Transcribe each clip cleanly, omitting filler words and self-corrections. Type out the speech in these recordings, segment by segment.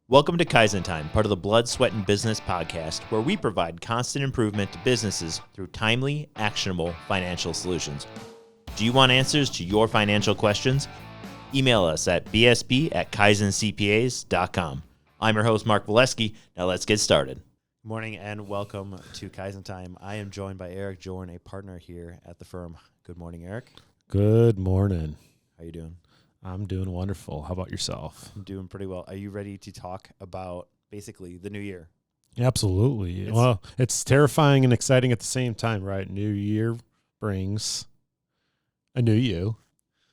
Welcome to Kaizen Time, part of the Blood, Sweat, and Business podcast, where we provide constant improvement to businesses through timely, actionable financial solutions. Do you want answers to your financial questions? Email us at bsb@kaizencpas.com. I'm your host, Mark Valesky. Now let's get started. Good morning and welcome to Kaizen Time. I am joined by Eric Jorn, a partner here at the firm. Good morning, Eric. Good morning. How you doing? I'm doing wonderful. How about yourself? I'm doing pretty well. Are you ready to talk about basically the new year? Absolutely. It's terrifying and exciting at the same time, right? New year brings a new you.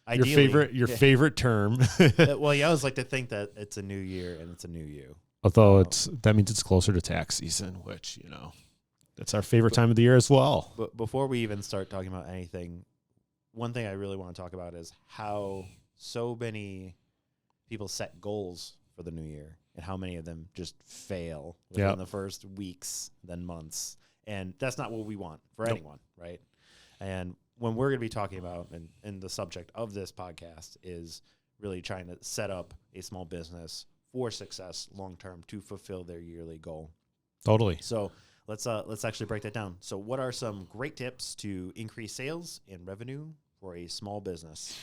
Ideally, your favorite term. Well, you always like to think that it's a new year and it's a new you. Although that means it's closer to tax season, which, that's our favorite time of the year as well. But before we even start talking about anything, one thing I really want to talk about is how so many people set goals for the new year and how many of them just fail within the first weeks, then months. And that's not what we want for anyone, right? And when we're going to be talking about, and the subject of this podcast is really trying to set up a small business for success long-term to fulfill their yearly goal. Totally. So let's actually break that down. So what are some great tips to increase sales and revenue for a small business?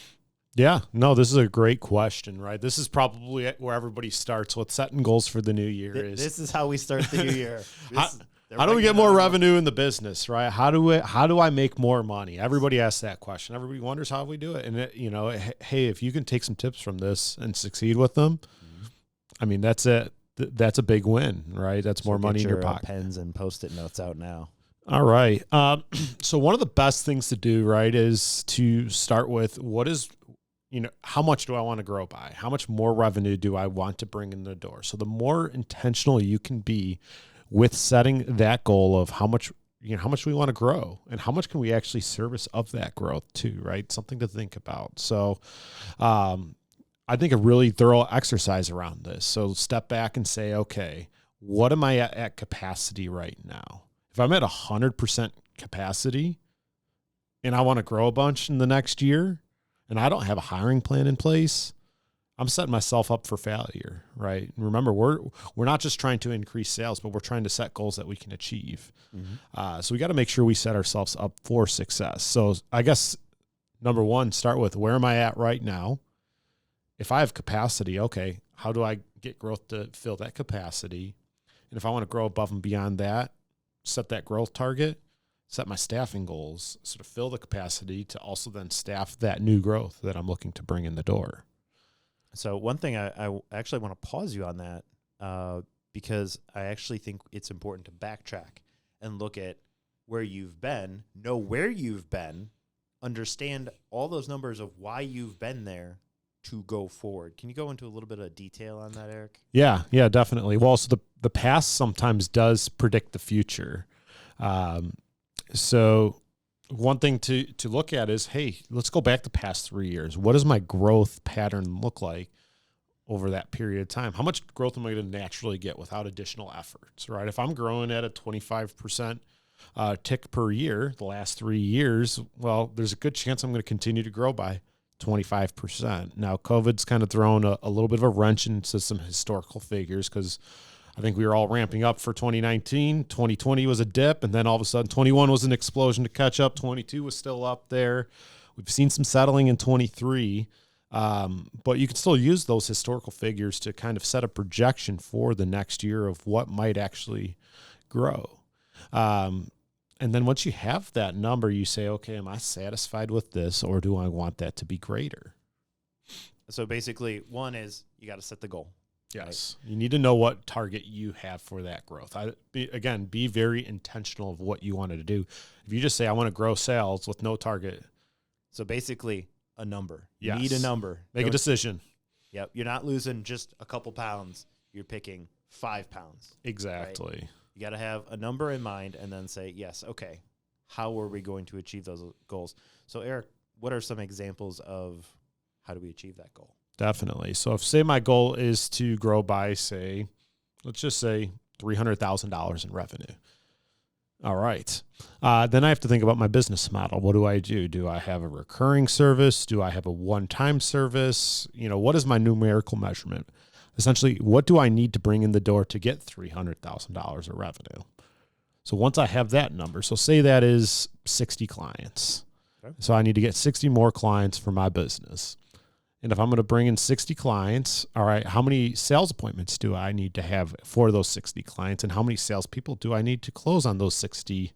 Yeah, no, this is a great question, right? This is probably where everybody starts with setting goals for the new year. This is how we start the new year. How do we get more revenue in the business, right? How do I make more money? Everybody asks that question. Everybody wonders how we do it. And hey, if you can take some tips from this and succeed with them, I mean, that's it. That's a big win, right? That's more money in your pocket. Pens and Post-it notes out now. All right. So one of the best things to do, right, is to start with how much do I want to grow by? How much more revenue do I want to bring in the door? So the more intentional you can be with setting that goal of how much we want to grow and how much can we actually service of that growth too, right? Something to think about. So I think a really thorough exercise around this. So step back and say, okay, what am I at capacity right now? If I'm at 100% capacity and I want to grow a bunch in the next year, and I don't have a hiring plan in place, I'm setting myself up for failure, right? And remember, we're not just trying to increase sales, but we're trying to set goals that we can achieve. Mm-hmm. So we got to make sure we set ourselves up for success. So I guess, number one, start with where am I at right now? If I have capacity, okay, how do I get growth to fill that capacity? And if I want to grow above and beyond that, set that growth target, set my staffing goals, sort of fill the capacity to also then staff that new growth that I'm looking to bring in the door. So one thing I actually want to pause you on that because I actually think it's important to backtrack and look at where you've been, know where you've been, understand all those numbers of why you've been there to go forward. Can you go into a little bit of detail on that, Eric? Yeah, definitely. Well, so the past sometimes does predict the future. So one thing to look at is, hey, let's go back the past 3 years. What does my growth pattern look like over that period of time? How much growth am I going to naturally get without additional efforts, right? If I'm growing at a 25% tick per year the last 3 years, well, there's a good chance I'm going to continue to grow by 25%. Now, COVID's kind of thrown a little bit of a wrench into some historical figures because I think we were all ramping up for 2019. 2020 was a dip, and then all of a sudden 21 was an explosion to catch up. 22 was still up there. We've seen some settling in 23, but you can still use those historical figures to kind of set a projection for the next year of what might actually grow. And then once you have that number, you say, okay, am I satisfied with this, or do I want that to be greater? So basically, one is you got to set the goal. Yes. Right. You need to know what target you have for that growth. Be very intentional of what you wanted to do. If you just say, I want to grow sales with no target. So basically a number. Yes. You need a number. Make a decision. Yep. You're not losing just a couple pounds. You're picking 5 pounds. Exactly. Right? You got to have a number in mind and then say, yes, okay, how are we going to achieve those goals? So Eric, what are some examples of how do we achieve that goal? Definitely. So if, say, my goal is to grow by, say, let's just say $300,000 in revenue. All right. Then I have to think about my business model. What do I do? Do I have a recurring service? Do I have a one-time service? What is my numerical measurement? essentially, what do I need to bring in the door to get $300,000 of revenue? So once I have that number, so say that is 60 clients. Okay. So I need to get 60 more clients for my business. And if I'm going to bring in 60 clients, all right, how many sales appointments do I need to have for those 60 clients? And how many salespeople do I need to close on those 60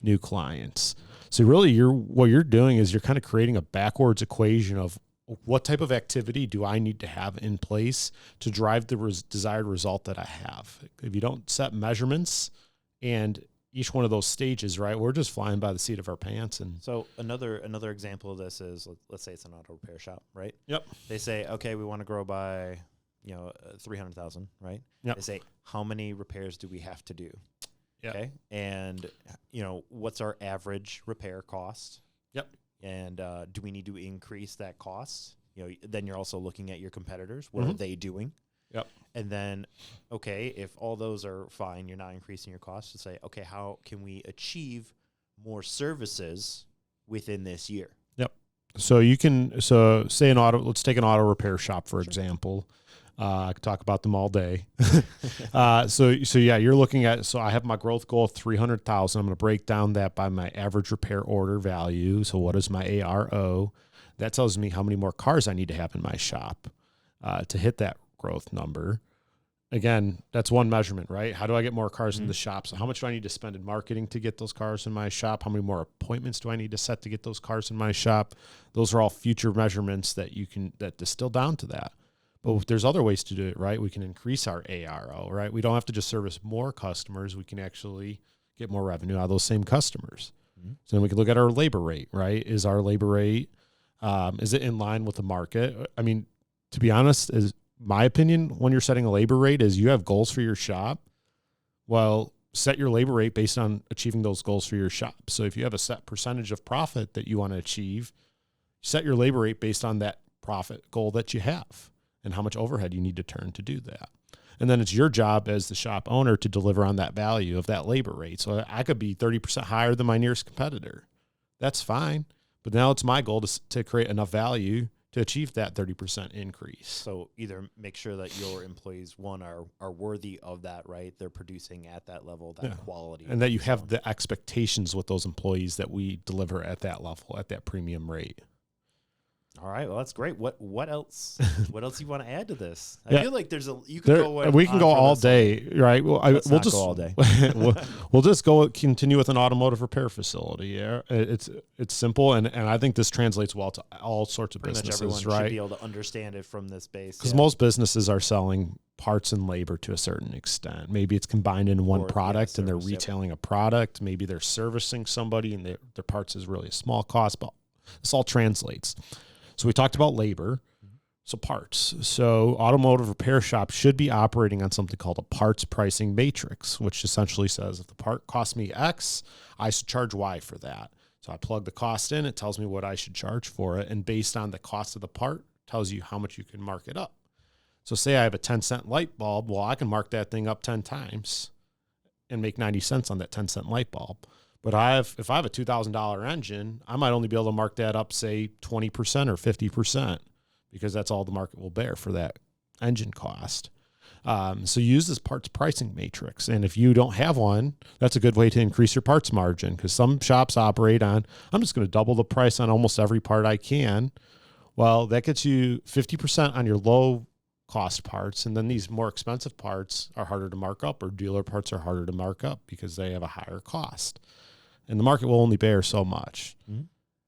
new clients? So really what you're doing is you're kind of creating a backwards equation of what type of activity do I need to have in place to drive the desired result that I have. If you don't set measurements and each one of those stages, right, we're just flying by the seat of our pants. And so another example of this is, let's say it's an auto repair shop, right? Yep. They say, okay, we want to grow by 300,000, right? Yep. They say, how many repairs do we have to do? Yep. Okay, and what's our average repair cost? Yep. And do we need to increase that cost? Then you're also looking at your competitors. What are they doing? Yep. And then, okay, if all those are fine, you're not increasing your costs, to say, okay, how can we achieve more services within this year? Yep. So say let's take an auto repair shop, for example. I could talk about them all day. So yeah, you're looking at, so I have my growth goal of 300,000. I'm going to break down that by my average repair order value. So what is my ARO? That tells me how many more cars I need to have in my shop to hit that growth number. Again, that's one measurement, right? How do I get more cars in the shop? So how much do I need to spend in marketing to get those cars in my shop? How many more appointments do I need to set to get those cars in my shop? Those are all future measurements that distill down to that. But there's other ways to do it, right? We can increase our ARO, right? We don't have to just service more customers. We can actually get more revenue out of those same customers. Mm-hmm. So then we can look at our labor rate, right? Is our labor rate, is it in line with the market? I mean, to be honest, is my opinion, when you're setting a labor rate, is you have goals for your shop. Well, set your labor rate based on achieving those goals for your shop. So if you have a set percentage of profit that you want to achieve, set your labor rate based on that profit goal that you have and how much overhead you need to turn to do that. And then it's your job as the shop owner to deliver on that value of that labor rate. So I could be 30% higher than my nearest competitor. That's fine. But now it's my goal to create enough value to achieve that 30% increase. So either make sure that your employees, one, are worthy of that, right? They're producing at that level, that quality. And that you have the expectations with those employees that we deliver at that level, at that premium rate. All right, well, that's great. What else? What else you want to add to this? I feel like we can go all day, right? Well, we'll just go all day. we'll just continue with an automotive repair facility. Yeah, it's simple, and I think this translates well to all sorts of Pretty businesses, much everyone right? should be able to understand it from this base. Because most businesses are selling parts and labor to a certain extent. Maybe it's combined in one product, and they're retailing a product. Maybe they're servicing somebody, and their parts is really a small cost, but this all translates. So we talked about labor, so parts. So automotive repair shops should be operating on something called a parts pricing matrix, which essentially says if the part costs me X, I should charge Y for that. So I plug the cost in, it tells me what I should charge for it, and based on the cost of the part, tells you how much you can mark it up. So say I have a 10-cent light bulb, well, I can mark that thing up 10 times and make 90 cents on that 10-cent light bulb. But if I have a $2,000 engine, I might only be able to mark that up, say, 20% or 50%, because that's all the market will bear for that engine cost. So use this parts pricing matrix. And if you don't have one, that's a good way to increase your parts margin, because some shops operate on, I'm just going to double the price on almost every part I can. Well, that gets you 50% on your low cost parts, and then these more expensive parts are harder to mark up, or dealer parts are harder to mark up because they have a higher cost. And the market will only bear so much. Mm-hmm.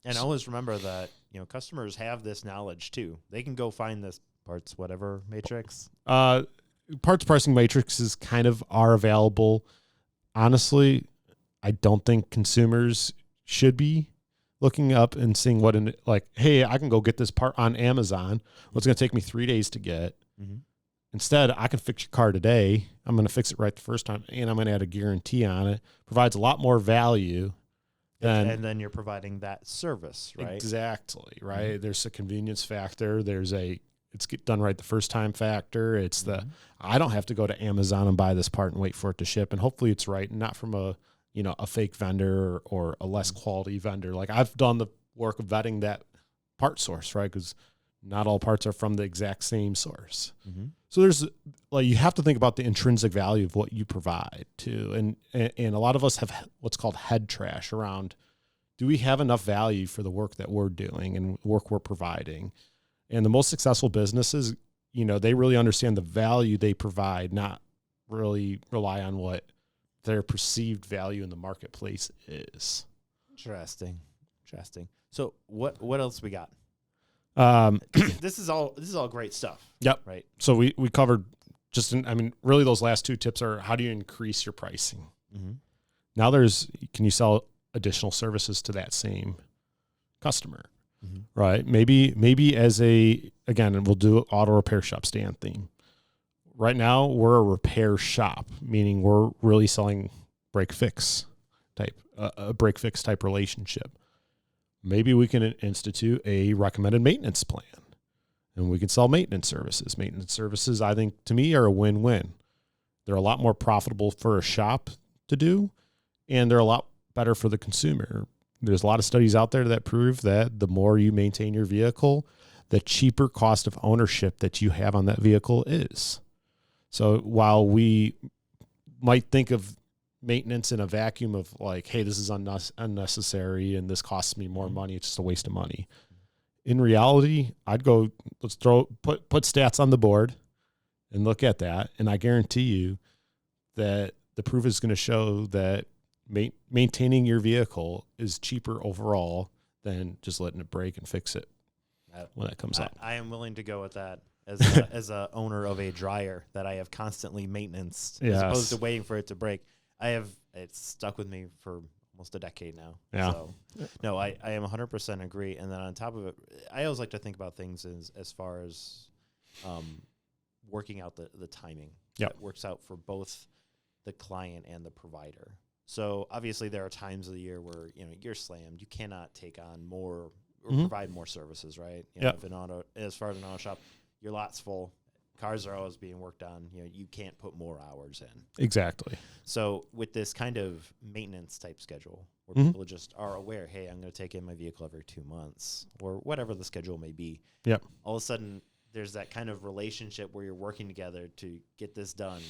And always remember that, customers have this knowledge too. They can go find this parts, whatever matrix. Parts pricing matrices are available. Honestly, I don't think consumers should be looking up and seeing hey, I can go get this part on Amazon. What's going to take me 3 days to get? Mm-hmm. Instead, I can fix your car today. I'm going to fix it right the first time, and I'm going to add a guarantee on it. Provides a lot more value. And then you're providing that service, right? Exactly, right? Mm-hmm. There's a convenience factor. It's get done right the first time factor. It's I don't have to go to Amazon and buy this part and wait for it to ship. And hopefully it's right, and not from a fake vendor or a less quality vendor. Like, I've done the work of vetting that part source, right? Because not all parts are from the exact same source. Mm-hmm. So there's like, you have to think about the intrinsic value of what you provide too. And a lot of us have what's called head trash around, do we have enough value for the work that we're doing and work we're providing? And the most successful businesses, they really understand the value they provide, not really rely on what their perceived value in the marketplace is. Interesting. So what else we got? This is all great stuff. Yep. Right. So we covered really those last two tips are, how do you increase your pricing? Mm-hmm. Now can you sell additional services to that same customer? Mm-hmm. Right. Maybe again, we'll do auto repair shop stand theme. Right now we're a repair shop, meaning we're really selling break fix type relationship. Maybe we can institute a recommended maintenance plan, and we can sell maintenance services. Maintenance services, I think, to me, are a win-win. They're a lot more profitable for a shop to do, and they're a lot better for the consumer. There's a lot of studies out there that prove that the more you maintain your vehicle, the cheaper cost of ownership that you have on that vehicle is. So while we might think of maintenance in a vacuum of like, hey, this is unnecessary and this costs me more money, it's just a waste of money. In reality, I'd go, put stats on the board and look at that, and I guarantee you that the proof is going to show that maintaining your vehicle is cheaper overall than just letting it break and fix it when that comes up. I am willing to go with that as a owner of a dryer that I have constantly maintenance as opposed to waiting for it to break. It's stuck with me for almost a decade now. Yeah. So, no, I am 100% agree. And then on top of it, I always like to think about things as far as working out the timing. Yep. That works out for both the client and the provider. So obviously there are times of the year where, you're slammed. You cannot take on more or provide more services, right? If as far as an auto shop, your lot's full. Cars are always being worked on. You can't put more hours in. Exactly. So with this kind of maintenance type schedule where people just are aware, hey, I'm going to take in my vehicle every 2 months or whatever the schedule may be. Yep. All of a sudden there's that kind of relationship where you're working together to get this done.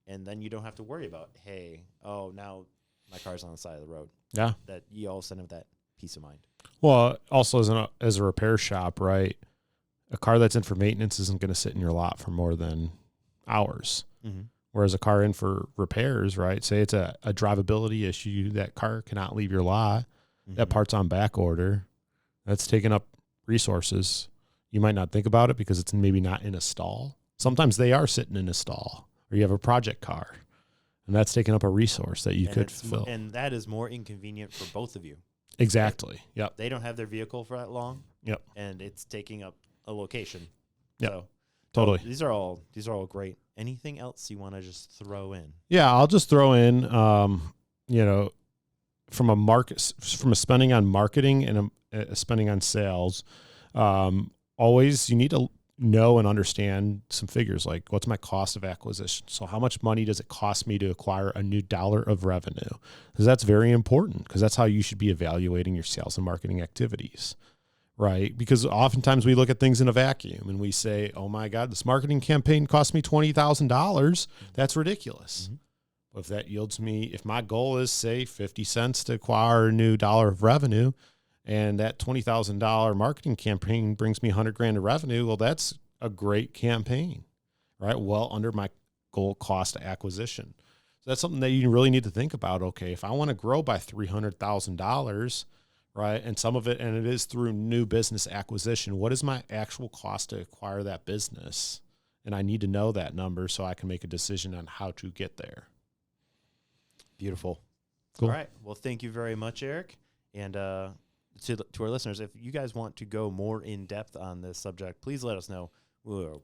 And then you don't have to worry about, hey, now my car's on the side of the road. Yeah. That you all of a sudden have that peace of mind. Well, also as a repair shop, right? A car that's in for maintenance isn't going to sit in your lot for more than hours. Mm-hmm. Whereas a car in for repairs, right? Say it's a drivability issue, that car cannot leave your lot. Mm-hmm. That part's on back order. That's taking up resources. You might not think about it because it's maybe not in a stall. Sometimes they are sitting in a stall, or you have a project car, and that's taking up a resource that you could fill. And that is more inconvenient for both of you. Exactly. Right? Yep. They don't have their vehicle for that long. Yep. And it's taking up a location. Yep. So totally. These are all great. Anything else you want to just throw in? Yeah, I'll just throw in from a spending on marketing and a spending on sales, always you need to know and understand some figures, like what's my cost of acquisition? So how much money does it cost me to acquire a new dollar of revenue? Because that's very important, because that's how you should be evaluating your sales and marketing activities. Right? Because oftentimes we look at things in a vacuum and we say, oh my God, this marketing campaign cost me $20,000. That's ridiculous. Mm-hmm. But if that yields me, if my goal is, say, 50 cents to acquire a new dollar of revenue, and that $20,000 marketing campaign brings me $100,000 of revenue, well, that's a great campaign, right? Well under my goal cost of acquisition. So that's something that you really need to think about. Okay, if I want to grow by $300,000, right, and it is through new business acquisition, what is my actual cost to acquire that business? And I need to know that number so I can make a decision on how to get there. Beautiful. Cool. All right. Well, thank you very much, Eric. And to our listeners, if you guys want to go more in depth on this subject, please let us know. We're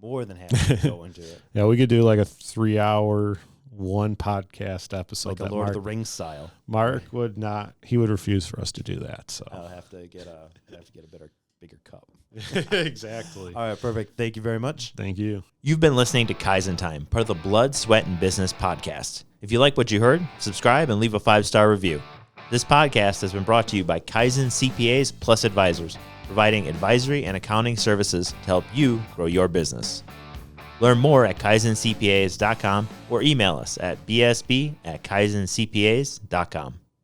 more than happy to go into it. Yeah, we could do like a 3-hour one podcast episode, like a Lord of the Rings style. Mark would not. He would refuse for us to do that. So I'll have to get a bigger cup. Exactly. All right, perfect. Thank you very much. Thank you. You've been listening to Kaizen Time, part of the Blood, Sweat, and Business podcast. If you like what you heard, subscribe and leave a 5-star review. This podcast has been brought to you by Kaizen CPAs Plus Advisors, providing advisory and accounting services to help you grow your business. Learn more at kaizencpas.com or email us at bsb@kaizencpas.com.